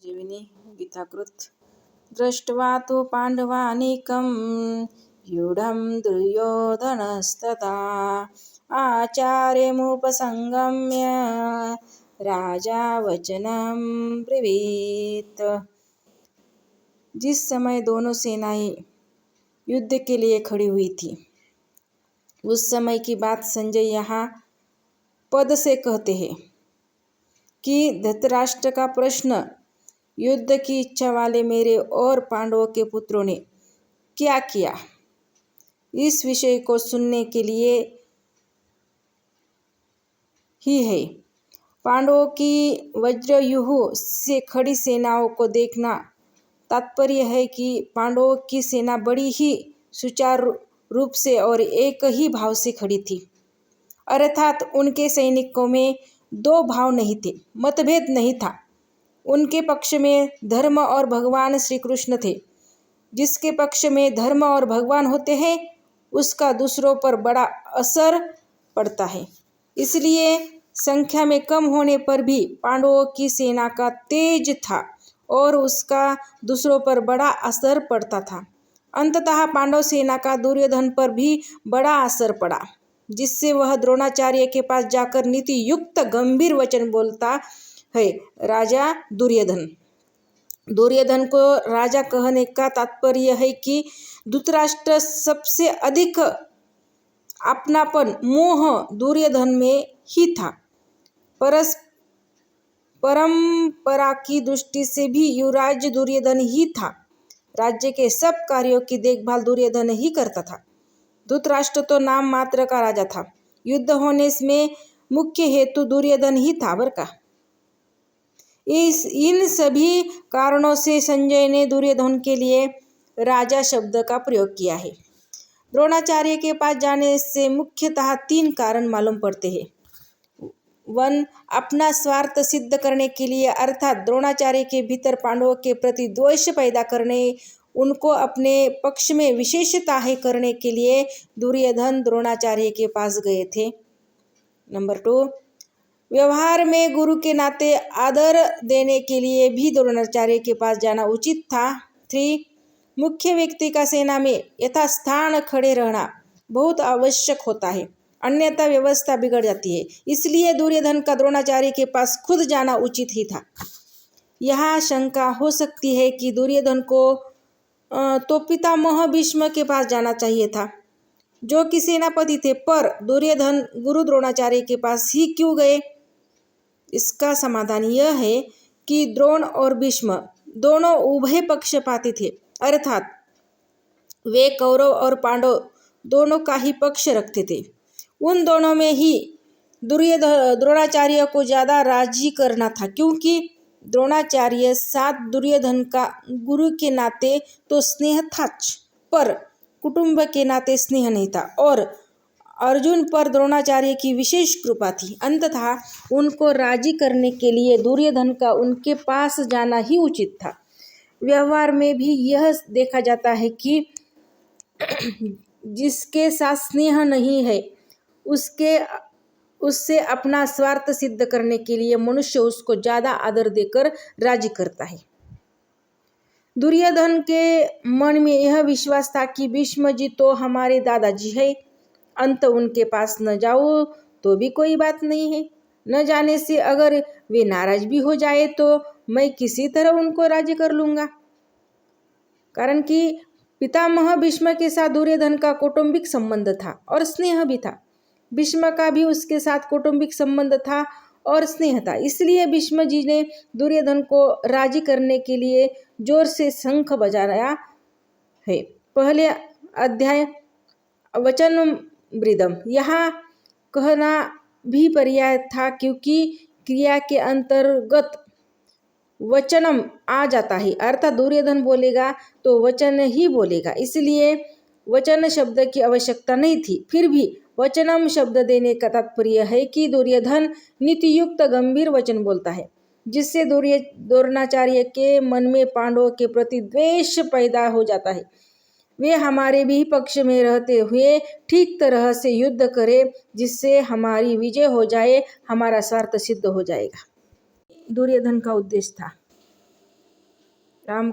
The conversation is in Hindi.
जीविनी गीताकृत। दृष्ट्वा तु पाण्डवानीकं व्यूढं दुर्योधनस्तथा आचार्यमुपसंगम्य राजा वचनं ब्रवीत। जिस समय दोनों सेनाएं युद्ध के लिए खड़ी हुई थी, उस समय की बात संजय यहाँ पद से कहते हैं कि धृतराष्ट्र का प्रश्न, युद्ध की इच्छा वाले मेरे और पांडवों के पुत्रों ने क्या किया, इस विषय को सुनने के लिए ही है। पांडवों की वज्रव्यूह से खड़ी सेनाओं को देखना तात्पर्य है कि पांडवों की सेना बड़ी ही सुचारू रूप से और एक ही भाव से खड़ी थी, अर्थात उनके सैनिकों में दो भाव नहीं थे, मतभेद नहीं था। उनके पक्ष में धर्म और भगवान श्री कृष्ण थे। जिसके पक्ष में धर्म और भगवान होते हैं, उसका दूसरों पर बड़ा असर पड़ता है। इसलिए संख्या में कम होने पर भी पांडवों की सेना का तेज था और उसका दूसरों पर बड़ा असर पड़ता था। अंततः पांडव सेना का दुर्योधन पर भी बड़ा असर पड़ा, जिससे वह द्रोणाचार्य के पास जाकर नीति युक्त गंभीर वचन बोलता है। राजा दुर्योधन को राजा कहने का तात्पर्य है कि धृतराष्ट्र सबसे अधिक अपनापन मोह दुर्योधन में ही था। परंपरा की दृष्टि से भी युवराज दुर्योधन ही था। राज्य के सब कार्यों की देखभाल दुर्योधन ही करता था। धृतराष्ट्र तो नाम मात्र का राजा था। युद्ध होने में मुख्य हेतु दुर्योधन ही था का। इन सभी कारणों से संजय ने दुर्योधन के लिए राजा शब्द का प्रयोग किया है। द्रोणाचार्य के पास जाने से मुख्यतः 3 कारण मालूम पड़ते हैं। 1. अपना स्वार्थ सिद्ध करने के लिए, अर्थात द्रोणाचार्य के भीतर पांडवों के प्रति द्वेष पैदा करने, उनको अपने पक्ष में विशेषताएं करने के लिए दुर्योधन द्रोणाचार्य के पास गए थे। नंबर 2. व्यवहार में गुरु के नाते आदर देने के लिए भी द्रोणाचार्य के पास जाना उचित था। 3. मुख्य व्यक्ति का सेना में यथास्थान खड़े रहना बहुत आवश्यक होता है, अन्यथा व्यवस्था बिगड़ जाती है। इसलिए दुर्योधन का द्रोणाचार्य के पास खुद जाना उचित ही था। यहाँ शंका हो सकती है कि दुर्योधन को तो पितामह भीष्म के पास जाना चाहिए था, जो कि सेनापति थे, पर दुर्योधन गुरु द्रोणाचार्य के पास ही क्यों गए? इसका समाधान यह है कि द्रोण और भीष्म दोनों उभय पक्षपाती थे, अर्थात वे कौरव और पांडव दोनों का ही पक्ष रखते थे। उन दोनों में ही द्रोणाचार्य को ज़्यादा राजी करना था, क्योंकि द्रोणाचार्य साथ दुर्योधन का गुरु के नाते तो स्नेह था, पर कुटुंब के नाते स्नेह नहीं था, और अर्जुन पर द्रोणाचार्य की विशेष कृपा थी। अंततः उनको राजी करने के लिए दुर्योधन का उनके पास जाना ही उचित था। व्यवहार में भी यह देखा जाता है कि जिसके साथ स्नेह नहीं है, उससे अपना स्वार्थ सिद्ध करने के लिए मनुष्य उसको ज़्यादा आदर देकर राजी करता है। दुर्योधन के मन में यह विश्वास था कि भीष्म जी तो हमारे दादाजी है, अंत उनके पास न जाओ तो भी कोई बात नहीं है। न जाने से अगर वे नाराज भी हो जाए तो मैं किसी तरह उनको राजी कर लूँगा। कारण कि पितामह भीष्म के साथ दुर्योधन का कौटुंबिक संबंध था और स्नेह भी था। भीष्म का भी उसके साथ कौटुंबिक संबंध था और स्नेह था। इसलिए भीष्म जी ने दुर्योधन को राजी करने के लिए जोर से शंख बजाया है। पहले अध्याय वचनमृदम, यहाँ कहना भी पर्याय था, क्योंकि क्रिया के अंतर्गत वचनम आ जाता है, अर्थात दुर्योधन बोलेगा तो वचन ही बोलेगा, इसलिए वचन शब्द की आवश्यकता नहीं थी। फिर भी वचनम शब्द देने का तात्पर्य है कि दुर्योधन नीतियुक्त गंभीर वचन बोलता है, जिससे द्रोणाचार्य के मन में पांडवों के प्रति द्वेष पैदा हो जाता है। वे हमारे भी पक्ष में रहते हुए ठीक तरह से युद्ध करें, जिससे हमारी विजय हो जाए, हमारा स्वार्थ सिद्ध हो जाएगा। दुर्योधन का उद्देश्य था। राम